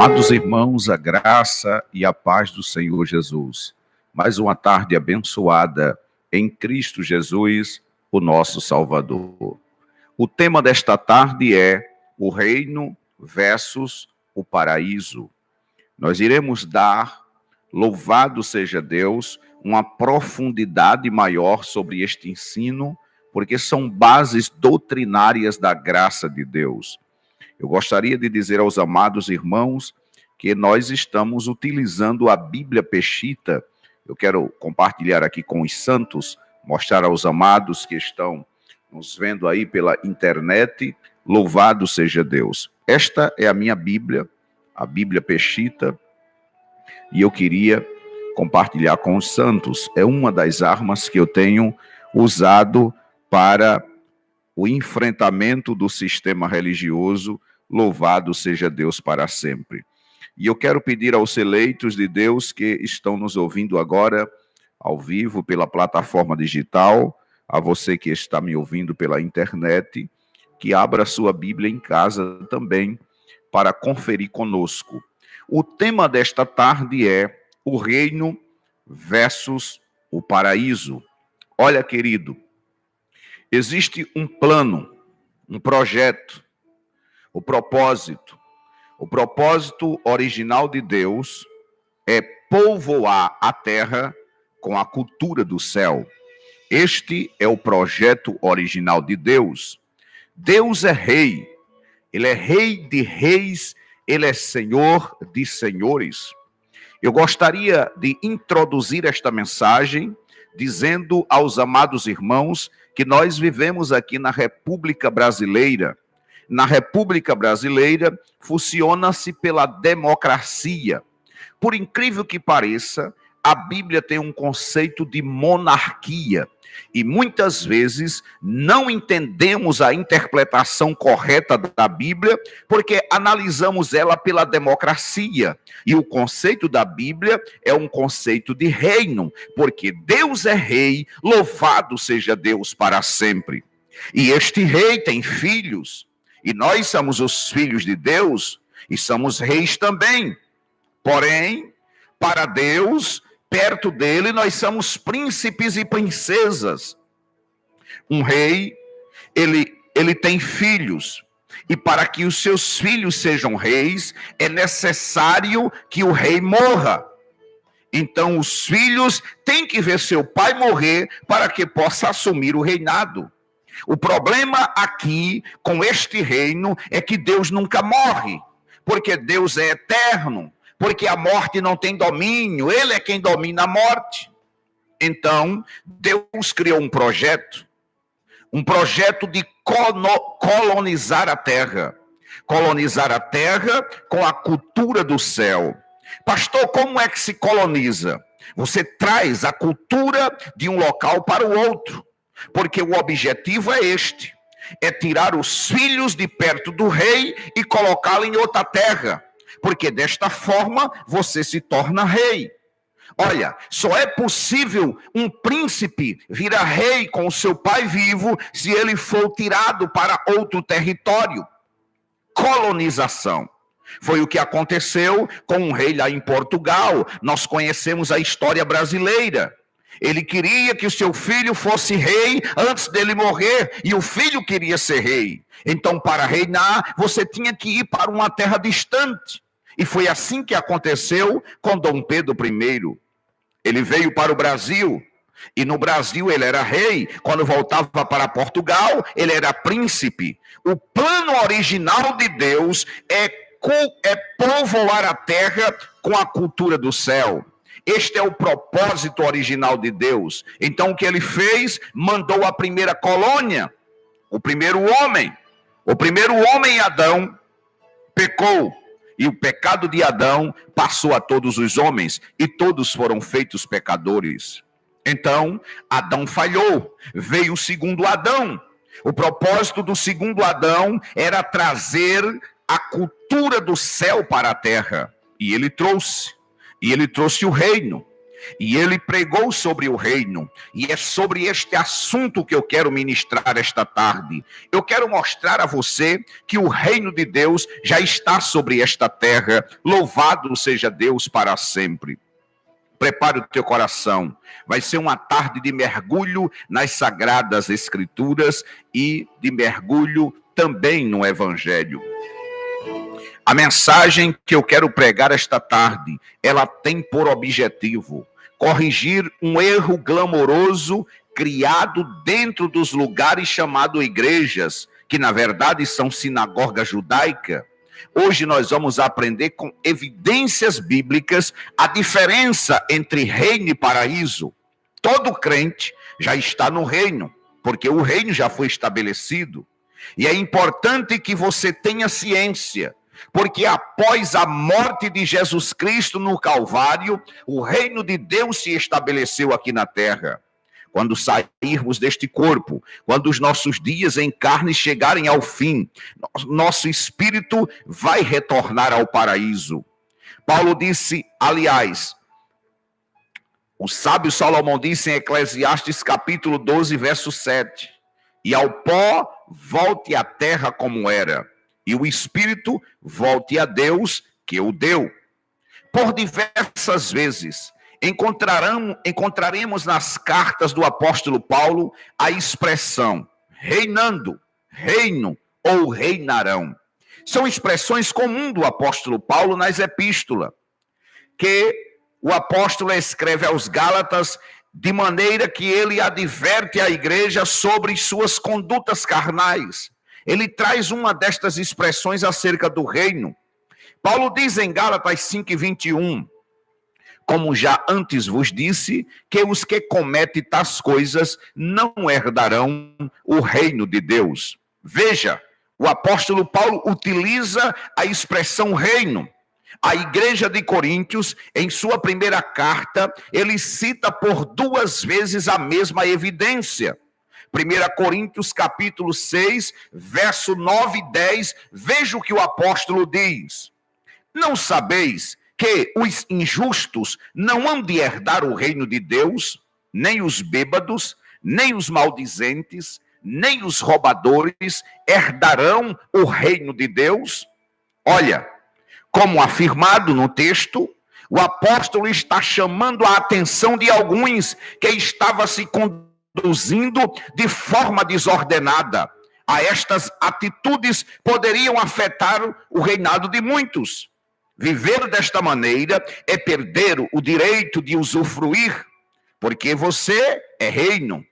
Amados irmãos, a graça e a paz do Senhor Jesus. Mais uma tarde abençoada em Cristo Jesus, o nosso Salvador. O tema desta tarde é o reino versus o paraíso. Nós iremos dar, louvado seja Deus, uma profundidade maior sobre este ensino, porque são bases doutrinárias da graça de Deus. Eu gostaria de dizer aos amados irmãos que nós estamos utilizando a Bíblia Peshitta. Eu quero compartilhar aqui com os santos, mostrar aos amados que estão nos vendo aí pela internet, louvado seja Deus. Esta é a minha Bíblia, a Bíblia Peshitta, e eu queria compartilhar com os santos. É uma das armas que eu tenho usado para o enfrentamento do sistema religioso. Louvado seja Deus para sempre. E eu quero pedir aos eleitos de Deus que estão nos ouvindo agora, ao vivo, pela plataforma digital, a você que está me ouvindo pela internet, que abra sua Bíblia em casa também, para conferir conosco. O tema desta tarde é o reino versus o paraíso. Olha, querido, existe um plano, um projeto, o propósito original de Deus é povoar a terra com a cultura do céu. Este é o projeto original de Deus. Deus é rei, ele é rei de reis, ele é senhor de senhores. Eu gostaria de introduzir esta mensagem dizendo aos amados irmãos que nós vivemos aqui na República Brasileira. Na República Brasileira, funciona-se pela democracia. Por incrível que pareça, a Bíblia tem um conceito de monarquia. E muitas vezes não entendemos a interpretação correta da Bíblia, porque analisamos ela pela democracia. E o conceito da Bíblia é um conceito de reino, porque Deus é rei, louvado seja Deus para sempre. E este rei tem filhos. E nós somos os filhos de Deus e somos reis também. Porém, para Deus, perto dele, nós somos príncipes e princesas. Um rei, ele tem filhos. E para que os seus filhos sejam reis, é necessário que o rei morra. Então, os filhos têm que ver seu pai morrer para que possa assumir o reinado. O problema aqui com este reino é que Deus nunca morre, porque Deus é eterno, porque a morte não tem domínio, ele é quem domina a morte. Então, Deus criou um projeto de colonizar a terra com a cultura do céu. Pastor, como é que se coloniza? Você traz a cultura de um local para o outro. Porque o objetivo é este, é tirar os filhos de perto do rei e colocá-los em outra terra, porque desta forma você se torna rei. Olha, só é possível um príncipe virar rei com o seu pai vivo se ele for tirado para outro território. Colonização. Foi o que aconteceu com um rei lá em Portugal. Nós conhecemos a história brasileira. Ele queria que o seu filho fosse rei antes dele morrer, e o filho queria ser rei. Então, para reinar, você tinha que ir para uma terra distante. E foi assim que aconteceu com Dom Pedro I. Ele veio para o Brasil, e no Brasil ele era rei. Quando voltava para Portugal, ele era príncipe. O plano original de Deus é povoar a terra com a cultura do céu. Este é o propósito original de Deus. Então o que ele fez? Mandou a primeira colônia, o primeiro homem Adão pecou. E o pecado de Adão passou a todos os homens, e todos foram feitos pecadores. Então Adão falhou, veio o segundo Adão. O propósito do segundo Adão era trazer a cultura do céu para a terra. E ele trouxe o reino. E ele pregou sobre o reino, e é sobre este assunto que eu quero ministrar esta tarde. Eu quero mostrar a você que o reino de Deus já está sobre esta terra. Louvado seja Deus para sempre. Prepare o teu coração. Vai ser uma tarde de mergulho nas sagradas escrituras e de mergulho também no evangelho. A mensagem que eu quero pregar esta tarde, ela tem por objetivo corrigir um erro glamouroso criado dentro dos lugares chamados igrejas, que na verdade são sinagoga judaica. Hoje nós vamos aprender com evidências bíblicas a diferença entre reino e paraíso. Todo crente já está no reino, porque o reino já foi estabelecido. E é importante que você tenha ciência, porque após a morte de Jesus Cristo no Calvário, o reino de Deus se estabeleceu aqui na terra. Quando sairmos deste corpo, quando os nossos dias em carne chegarem ao fim, nosso espírito vai retornar ao paraíso. Paulo disse, aliás, o sábio Salomão disse em Eclesiastes capítulo 12, verso 7, e ao pó volte a terra como era, e o espírito volte a Deus que o deu. Por diversas vezes encontraremos nas cartas do apóstolo Paulo a expressão reinando, reino ou reinarão. São expressões comuns do apóstolo Paulo nas epístolas, que o apóstolo escreve aos Gálatas de maneira que ele adverte a igreja sobre suas condutas carnais. Ele traz uma destas expressões acerca do reino. Paulo diz em Gálatas 5:21, como já antes vos disse, que os que cometem tais coisas não herdarão o reino de Deus. Veja, o apóstolo Paulo utiliza a expressão reino. A igreja de Coríntios, em sua primeira carta, ele cita por 2 vezes a mesma evidência. 1 Coríntios capítulo 6, verso 9 e 10, veja o que o apóstolo diz. Não sabeis que os injustos não hão de herdar o reino de Deus, nem os bêbados, nem os maldizentes, nem os roubadores herdarão o reino de Deus? Olha, como afirmado no texto, o apóstolo está chamando a atenção de alguns que estavam se conduzindo de forma desordenada. A estas atitudes poderiam afetar o reinado de muitos. Viver desta maneira é perder o direito de usufruir, porque você é reino,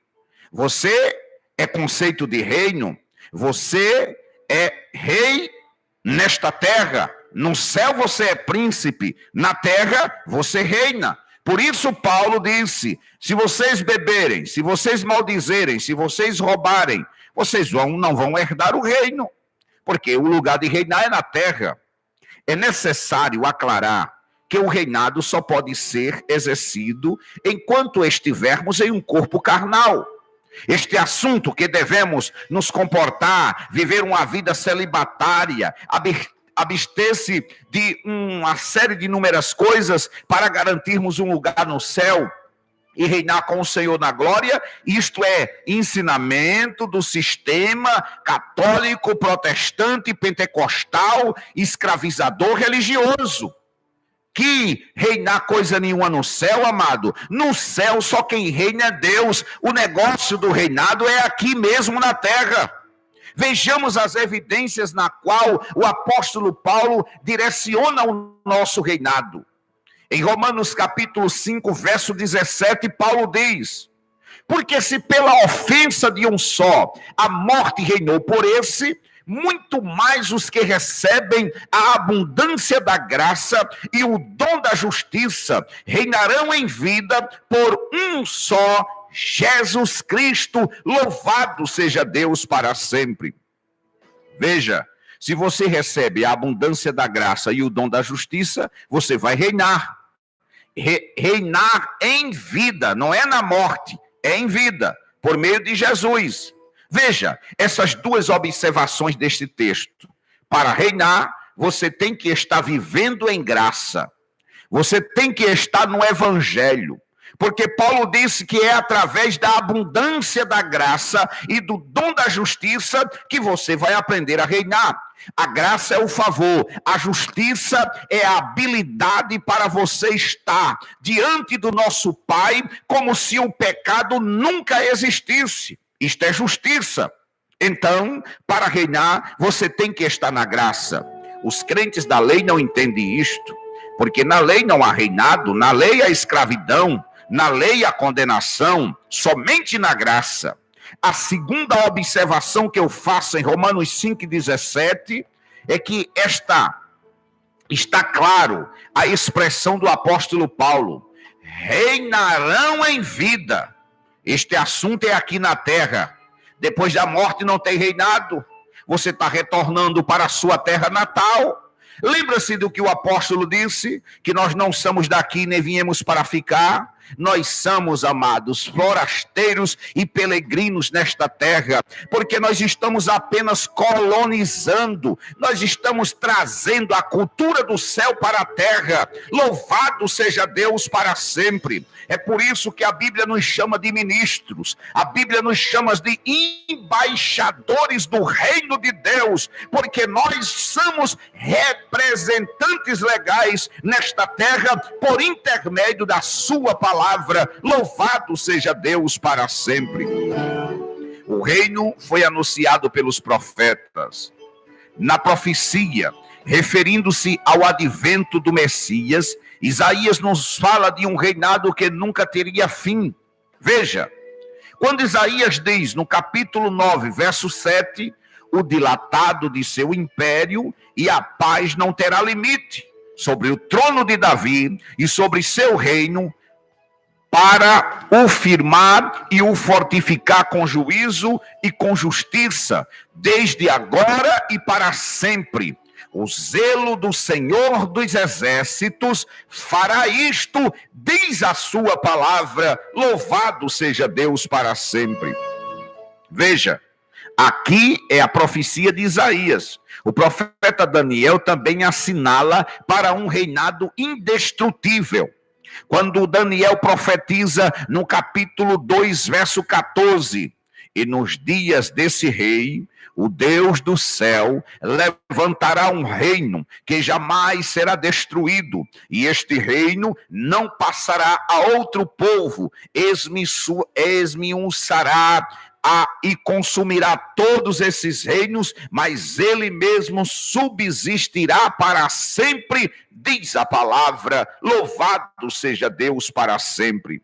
você é conceito de reino, você é rei nesta terra. No céu você é príncipe, na terra você reina. Por isso Paulo disse, se vocês beberem, se vocês maldizerem, se vocês roubarem, vocês não vão herdar o reino, porque o lugar de reinar é na terra. É necessário aclarar que o reinado só pode ser exercido enquanto estivermos em um corpo carnal. Este assunto que devemos nos comportar, viver uma vida celibatária, abster-se de uma série de inúmeras coisas para garantirmos um lugar no céu e reinar com o Senhor na glória, isto é ensinamento do sistema católico, protestante, pentecostal, escravizador religioso. Que reinar coisa nenhuma no céu, amado. No céu só quem reina é Deus. O negócio do reinado é aqui mesmo na terra. Vejamos as evidências na qual o apóstolo Paulo direciona o nosso reinado. Em Romanos capítulo 5, verso 17, Paulo diz, porque se pela ofensa de um só a morte reinou por esse, muito mais os que recebem a abundância da graça e o dom da justiça reinarão em vida por um só Jesus Cristo, louvado seja Deus para sempre. Veja, se você recebe a abundância da graça e o dom da justiça, você vai reinar. Reinar em vida, não é na morte, é em vida, por meio de Jesus. Veja, essas 2 observações deste texto. Para reinar, você tem que estar vivendo em graça. Você tem que estar no Evangelho. Porque Paulo disse que é através da abundância da graça e do dom da justiça que você vai aprender a reinar. A graça é o favor, a justiça é a habilidade para você estar diante do nosso Pai como se o pecado nunca existisse. Isto é justiça. Então, para reinar, você tem que estar na graça. Os crentes da lei não entendem isto, porque na lei não há reinado, na lei há escravidão, na lei a condenação, somente na graça. A segunda observação que eu faço em Romanos 5,17 é que está claro a expressão do apóstolo Paulo: reinarão em vida. Este assunto é aqui na terra. Depois da morte não tem reinado. Você está retornando para a sua terra natal. Lembra-se do que o apóstolo disse? Que nós não somos daqui nem viemos para ficar. Nós somos, amados, forasteiros e peregrinos nesta terra, porque nós estamos apenas colonizando, nós estamos trazendo a cultura do céu para a terra. Louvado seja Deus para sempre. É por isso que a Bíblia nos chama de ministros, a Bíblia nos chama de embaixadores do reino de Deus, porque nós somos representantes legais nesta terra por intermédio da sua palavra. Louvado seja Deus para sempre. O reino foi anunciado pelos profetas. Na profecia, referindo-se ao advento do Messias, Isaías nos fala de um reinado que nunca teria fim. Veja, quando Isaías diz no capítulo 9, verso 7, o dilatado de seu império e a paz não terá limite sobre o trono de Davi e sobre seu reino, para o firmar e o fortificar com juízo e com justiça, desde agora e para sempre. O zelo do Senhor dos Exércitos fará isto, diz a sua palavra. Louvado seja Deus para sempre. Veja, aqui é a profecia de Isaías. O profeta Daniel também assinala para um reinado indestrutível. Quando Daniel profetiza no capítulo 2, verso 14, e nos dias desse rei, o Deus do céu levantará um reino que jamais será destruído, e este reino não passará a outro povo, esmiuçará e consumirá todos esses reinos, mas ele mesmo subsistirá para sempre, diz a palavra. Louvado seja Deus para sempre.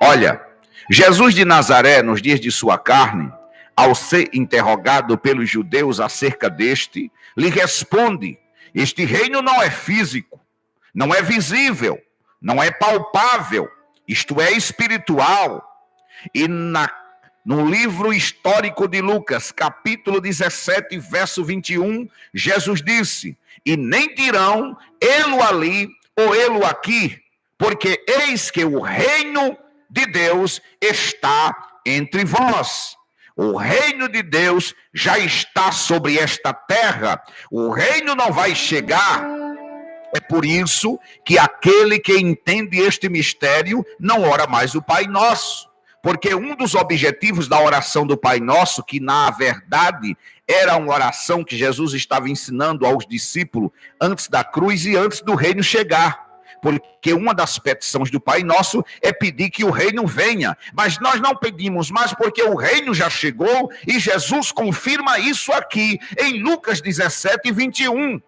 Olha, Jesus de Nazaré, nos dias de sua carne, ao ser interrogado pelos judeus acerca deste, lhe responde: este reino não é físico, não é visível, não é palpável, isto é espiritual. E no livro histórico de Lucas, capítulo 17, verso 21, Jesus disse: e nem dirão ele ali ou ele aqui, porque eis que o reino de Deus está entre vós. O reino de Deus já está sobre esta terra. O reino não vai chegar. É por isso que aquele que entende este mistério não ora mais o Pai Nosso. Porque um dos objetivos da oração do Pai Nosso, que na verdade era uma oração que Jesus estava ensinando aos discípulos antes da cruz e antes do reino chegar. Porque uma das petições do Pai Nosso é pedir que o reino venha. Mas nós não pedimos mais porque o reino já chegou e Jesus confirma isso aqui em Lucas 17, 21.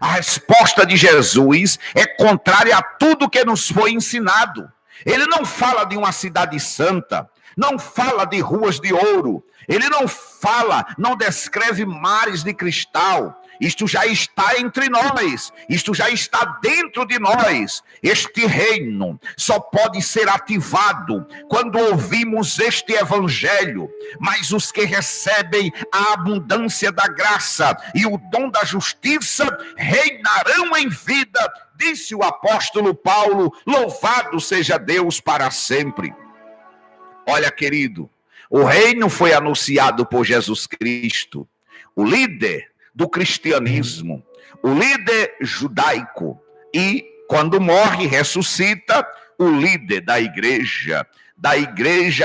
A resposta de Jesus é contrária a tudo que nos foi ensinado. Ele não fala de uma cidade santa, não fala de ruas de ouro, ele não descreve mares de cristal. Isto já está entre nós, isto já está dentro de nós. Este reino só pode ser ativado quando ouvimos este evangelho. Mas os que recebem a abundância da graça e o dom da justiça reinarão em vida, disse o apóstolo Paulo. Louvado seja Deus para sempre. Olha, querido, o reino foi anunciado por Jesus Cristo, o líder do cristianismo, o líder judaico, e Quando morre, ressuscita o líder da igreja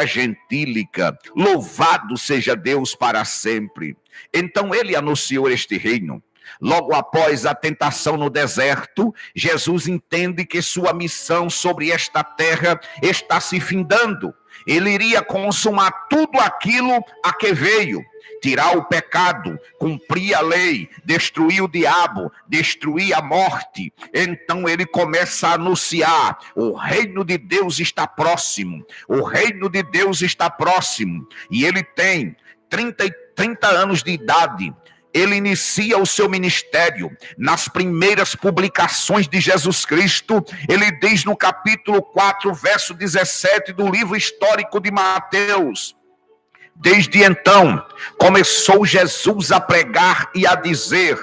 gentílica. Louvado seja Deus para sempre. Então ele anunciou este reino. Logo após a tentação no deserto, Jesus entende que sua missão sobre esta terra está se findando. Ele iria consumar tudo aquilo a que veio: tirar o pecado, cumprir a lei, destruir o diabo, destruir a morte. Então ele começa a anunciar: o reino de Deus está próximo, o reino de Deus está próximo. E ele tem 30 anos de idade. Ele inicia o seu ministério. Nas primeiras publicações de Jesus Cristo, ele diz no capítulo 4, verso 17 do livro histórico de Mateus: desde então, começou Jesus a pregar e a dizer: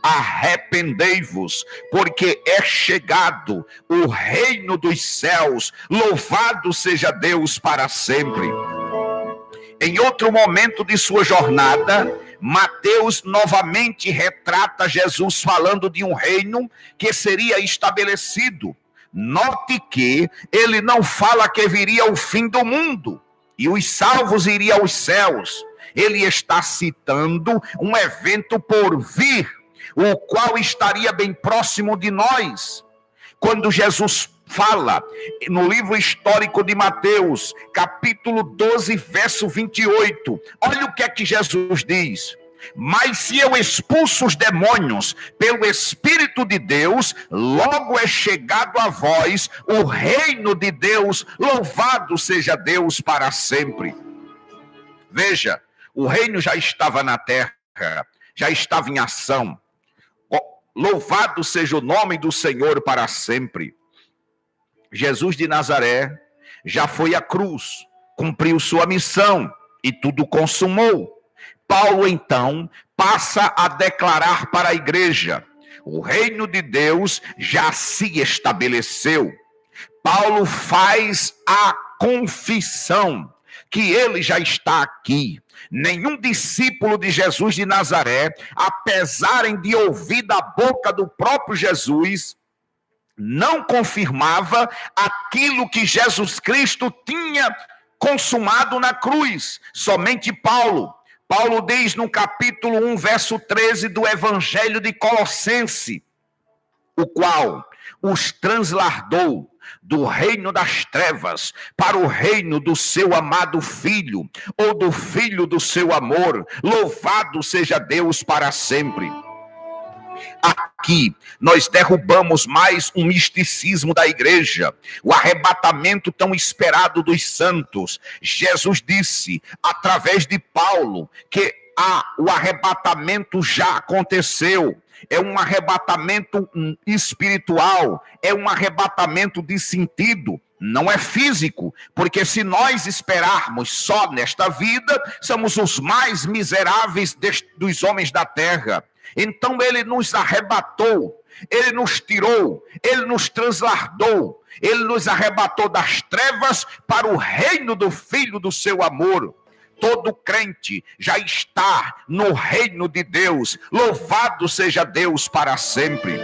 arrependei-vos, porque é chegado o reino dos céus. Louvado seja Deus para sempre. Em outro momento de sua jornada, Mateus novamente retrata Jesus falando de um reino que seria estabelecido. Note que ele não fala que viria o fim do mundo e os salvos iriam aos céus. Ele está citando um evento por vir, o qual estaria bem próximo de nós. Quando Jesus fala no livro histórico de Mateus, capítulo 12, verso 28, olha o que é que Jesus diz: mas se eu expulso os demônios pelo Espírito de Deus, logo é chegado a vós o reino de Deus. Louvado seja Deus para sempre. Veja, o reino já estava na terra, já estava em ação. Louvado seja o nome do Senhor para sempre. Jesus de Nazaré já foi à cruz, cumpriu sua missão e tudo consumou. Paulo, então, passa a declarar para a igreja: o reino de Deus já se estabeleceu. Paulo faz a confissão que ele já está aqui. Nenhum discípulo de Jesus de Nazaré, apesar de ouvir da boca do próprio Jesus, não confirmava aquilo que Jesus Cristo tinha consumado na cruz. Somente Paulo. Paulo diz no capítulo 1, verso 13 do Evangelho de Colossenses, o qual os transladou do reino das trevas para o reino do seu amado Filho, ou do Filho do seu amor. Louvado seja Deus para sempre. Aqui nós derrubamos mais um misticismo da igreja, o arrebatamento tão esperado dos santos. Jesus disse, através de Paulo, que o arrebatamento já aconteceu. É um arrebatamento espiritual, é um arrebatamento de sentido, não é físico, porque se nós esperarmos só nesta vida, somos os mais miseráveis dos homens da terra. Então ele nos arrebatou, ele nos tirou, ele nos transladou, ele nos arrebatou das trevas para o reino do Filho do seu amor. Todo crente já está no reino de Deus. Louvado seja Deus para sempre.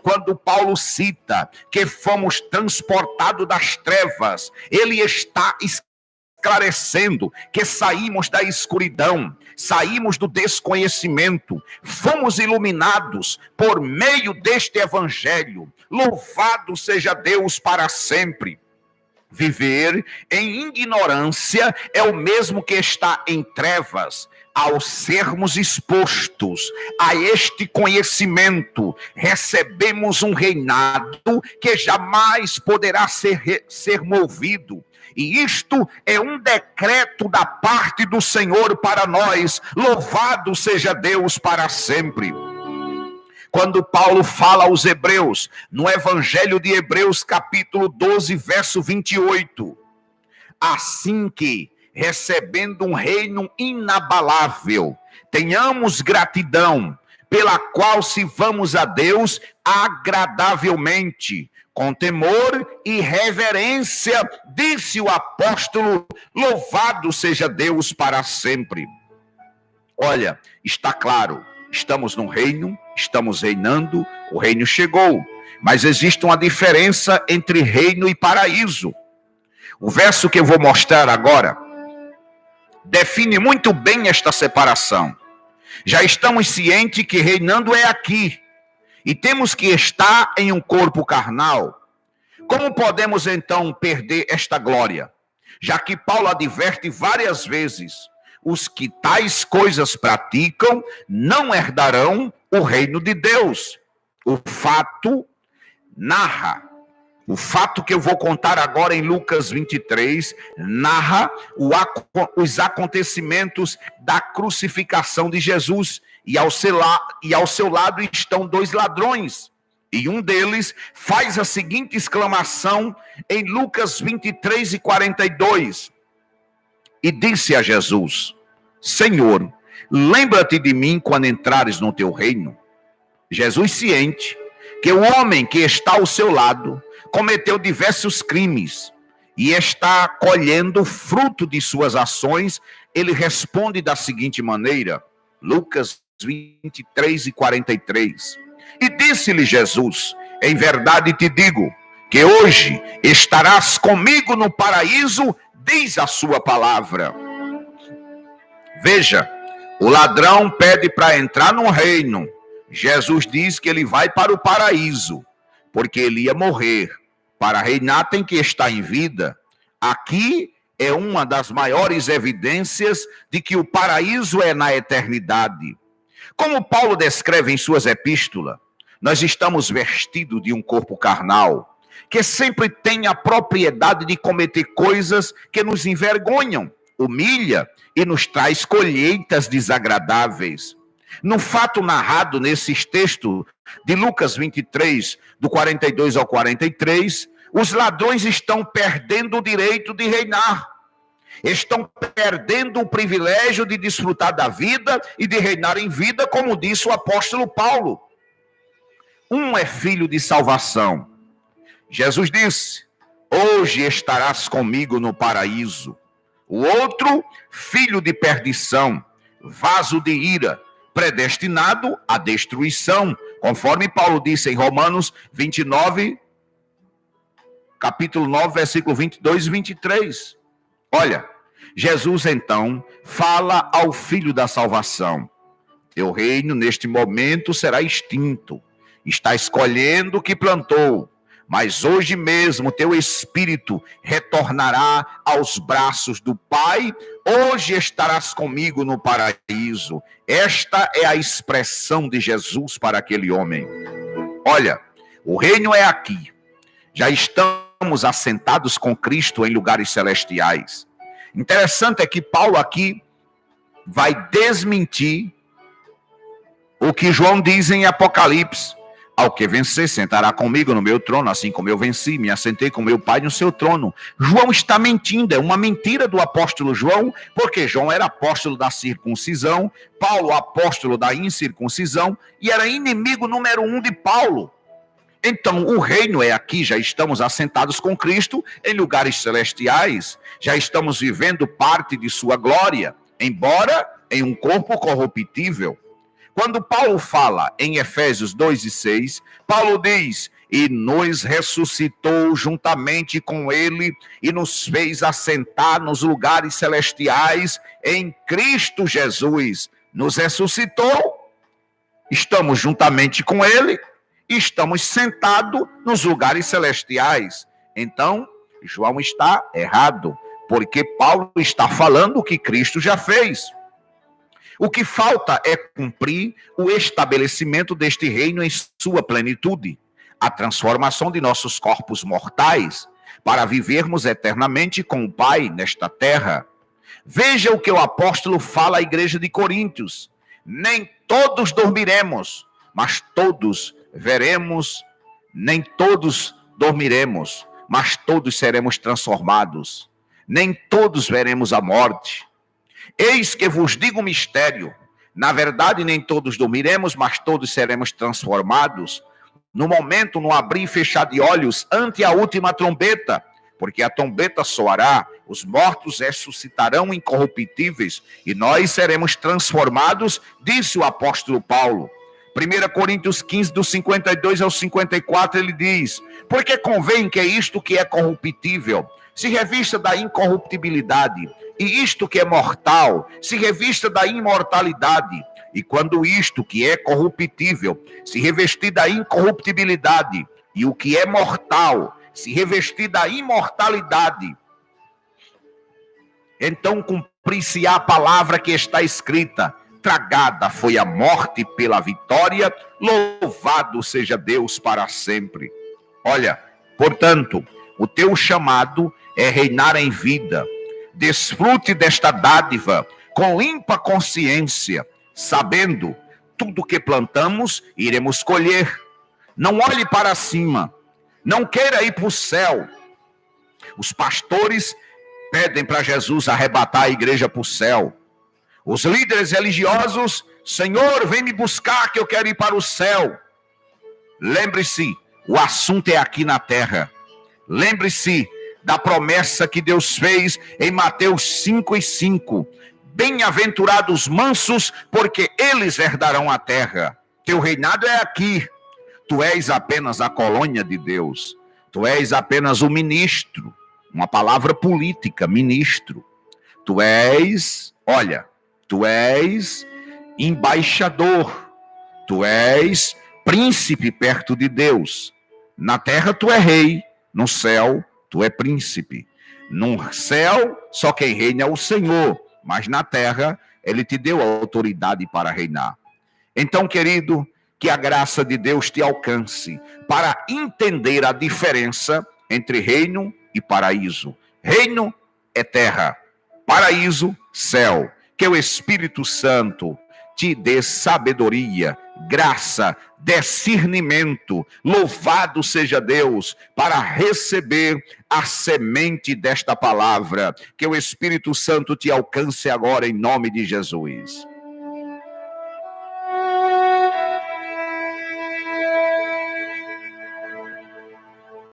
Quando Paulo cita que fomos transportados das trevas, ele está esclarecendo que saímos da escuridão, saímos do desconhecimento, fomos iluminados por meio deste evangelho. Louvado seja Deus para sempre. Viver em ignorância é o mesmo que estar em trevas. Ao sermos expostos a este conhecimento, recebemos um reinado que jamais poderá ser movido. E isto é um decreto da parte do Senhor para nós. Louvado seja Deus para sempre. Quando Paulo fala aos Hebreus, no Evangelho de Hebreus, capítulo 12, verso 28, assim que, recebendo um reino inabalável, tenhamos gratidão, pela qual sirvamos a Deus agradavelmente, com temor e reverência, disse o apóstolo, louvado seja Deus para sempre. Olha, está claro, estamos no reino, estamos reinando, o reino chegou. Mas existe uma diferença entre reino e paraíso. O verso que eu vou mostrar agora define muito bem esta separação. Já estamos cientes que reinando é aqui, e temos que estar em um corpo carnal. Como podemos então perder esta glória? Já que Paulo adverte várias vezes: os que tais coisas praticam não herdarão o reino de Deus. O fato que eu vou contar agora em Lucas 23, narra os acontecimentos da crucificação de Jesus. E ao seu lado estão dois ladrões. E um deles faz a seguinte exclamação em Lucas 23 e 42. E disse a Jesus: Senhor, lembra-te de mim quando entrares no teu reino. Jesus, ciente que o homem que está ao seu lado cometeu diversos crimes e está colhendo fruto de suas ações, ele responde da seguinte maneira, Lucas 23 e 43. E disse-lhe Jesus: em verdade te digo, que hoje estarás comigo no paraíso, diz a sua palavra. Veja, o ladrão pede para entrar no reino. Jesus diz que ele vai para o paraíso, porque ele ia morrer. Para reinar tem que estar em vida. Aqui é uma das maiores evidências de que o paraíso é na eternidade. Como Paulo descreve em suas epístolas, nós estamos vestidos de um corpo carnal, que sempre tem a propriedade de cometer coisas que nos envergonham, humilha e nos traz colheitas desagradáveis. No fato narrado nesses textos de Lucas 23, do 42 ao 43, os ladrões estão perdendo o direito de reinar. Estão perdendo o privilégio de desfrutar da vida e de reinar em vida, como disse o apóstolo Paulo. Um é filho de salvação. Jesus disse: hoje estarás comigo no paraíso. O outro, filho de perdição, vaso de ira, predestinado à destruição, conforme Paulo disse em Romanos 29, capítulo 9, versículo 22 e 23. Olha, Jesus então fala ao filho da salvação: teu reino neste momento será extinto, está escolhendo o que plantou, mas hoje mesmo teu espírito retornará aos braços do Pai, hoje estarás comigo no paraíso. Esta é a expressão de Jesus para aquele homem. Olha, o reino é aqui, já estamos assentados com Cristo em lugares celestiais. Interessante é que Paulo aqui vai desmentir o que João diz em Apocalipse: ao que vencer, sentará comigo no meu trono, assim como eu venci, me assentei com meu Pai no seu trono. João está mentindo, é uma mentira do apóstolo João, porque João era apóstolo da circuncisão, Paulo apóstolo da incircuncisão, e era inimigo número 1 de Paulo. Então, o reino é aqui, já estamos assentados com Cristo em lugares celestiais, já estamos vivendo parte de sua glória, embora em um corpo corruptível. Quando Paulo fala em Efésios 2 e 6, Paulo diz: e nos ressuscitou juntamente com ele e nos fez assentar nos lugares celestiais em Cristo Jesus. Nos ressuscitou, estamos juntamente com ele e estamos sentados nos lugares celestiais. Então, João está errado, porque Paulo está falando o que Cristo já fez. O que falta é cumprir o estabelecimento deste reino em sua plenitude, a transformação de nossos corpos mortais, para vivermos eternamente com o Pai nesta terra. Veja o que o apóstolo fala à igreja de Coríntios: nem todos dormiremos, mas todos veremos, nem todos dormiremos, mas todos seremos transformados, nem todos veremos a morte. Eis que vos digo um mistério: na verdade nem todos dormiremos, mas todos seremos transformados, no momento, no abrir e fechar de olhos, ante a última trombeta, porque a trombeta soará, os mortos ressuscitarão incorruptíveis, e nós seremos transformados, disse o apóstolo Paulo. 1 Coríntios 15, do 52 ao 54, ele diz: porque convém que isto que é corruptível se revista da incorruptibilidade, e isto que é mortal se revista da imortalidade. E quando isto que é corruptível se revestir da incorruptibilidade, e o que é mortal se revestir da imortalidade, então cumprir-se-á a palavra que está escrita: tragada foi a morte pela vitória, louvado seja Deus para sempre. Olha, portanto, o teu chamado é reinar em vida. Desfrute desta dádiva com limpa consciência, sabendo, tudo que plantamos iremos colher. Não olhe para cima, não queira ir para o céu. Os pastores pedem para Jesus arrebatar a igreja para o céu. Os líderes religiosos: Senhor, vem me buscar que eu quero ir para o céu. Lembre-se, o assunto é aqui na terra. Lembre-se da promessa que Deus fez em Mateus 5:5. Bem-aventurados mansos, porque eles herdarão a terra. Teu reinado é aqui. Tu és apenas a colônia de Deus. Tu és apenas o ministro. Uma palavra política, ministro. Tu és, olha, tu és embaixador. Tu és príncipe perto de Deus. Na terra tu é rei, no céu tu é príncipe. No céu só quem reina é o Senhor, mas na terra ele te deu a autoridade para reinar. Então, querido, que a graça de Deus te alcance para entender a diferença entre reino e paraíso. Reino é terra, paraíso, céu. Que o Espírito Santo te dê sabedoria, graça, discernimento. Louvado seja Deus para receber a semente desta palavra. Que o Espírito Santo te alcance agora em nome de Jesus.